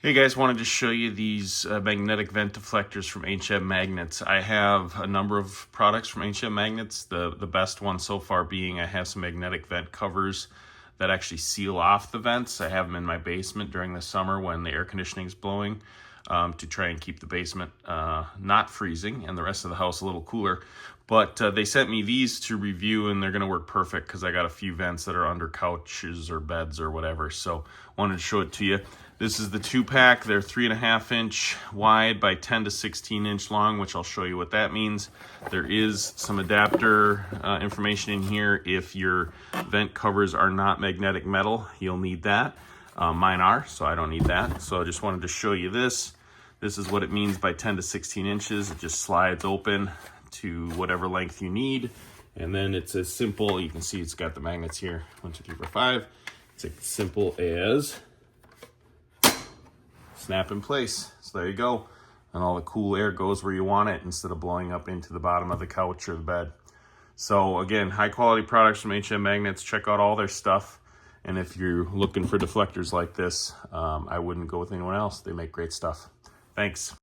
Hey guys, wanted to show you these magnetic vent deflectors from HM Magnets. I have a number of products from HM Magnets. The best one so far being I have some magnetic vent covers that actually seal off the vents. I have them in my basement during the summer when the air conditioning is blowing to try and keep the basement not freezing and the rest of the house a little cooler. But they sent me these to review and they're going to work perfect because I got a few vents that are under couches or beds or whatever. So wanted to show it to you. This is the 2-pack. They're 3.5 inch wide by 10 to 16 inch long, which I'll show you what that means. There is some adapter information in here. If your vent covers are not magnetic metal, you'll need that. Mine are, so I don't need that. So I just wanted to show you this. This is what it means by 10 to 16 inches. It just slides open to whatever length you need. And then it's as simple, you can see it's got the magnets here, 1, 2, 3, 4, 5. It's as simple as snap in place. So there you go. And all the cool air goes where you want it instead of blowing up into the bottom of the couch or the bed. So again, high quality products from HM Magnets. Check out all their stuff. And if you're looking for deflectors like this, I wouldn't go with anyone else. They make great stuff. Thanks.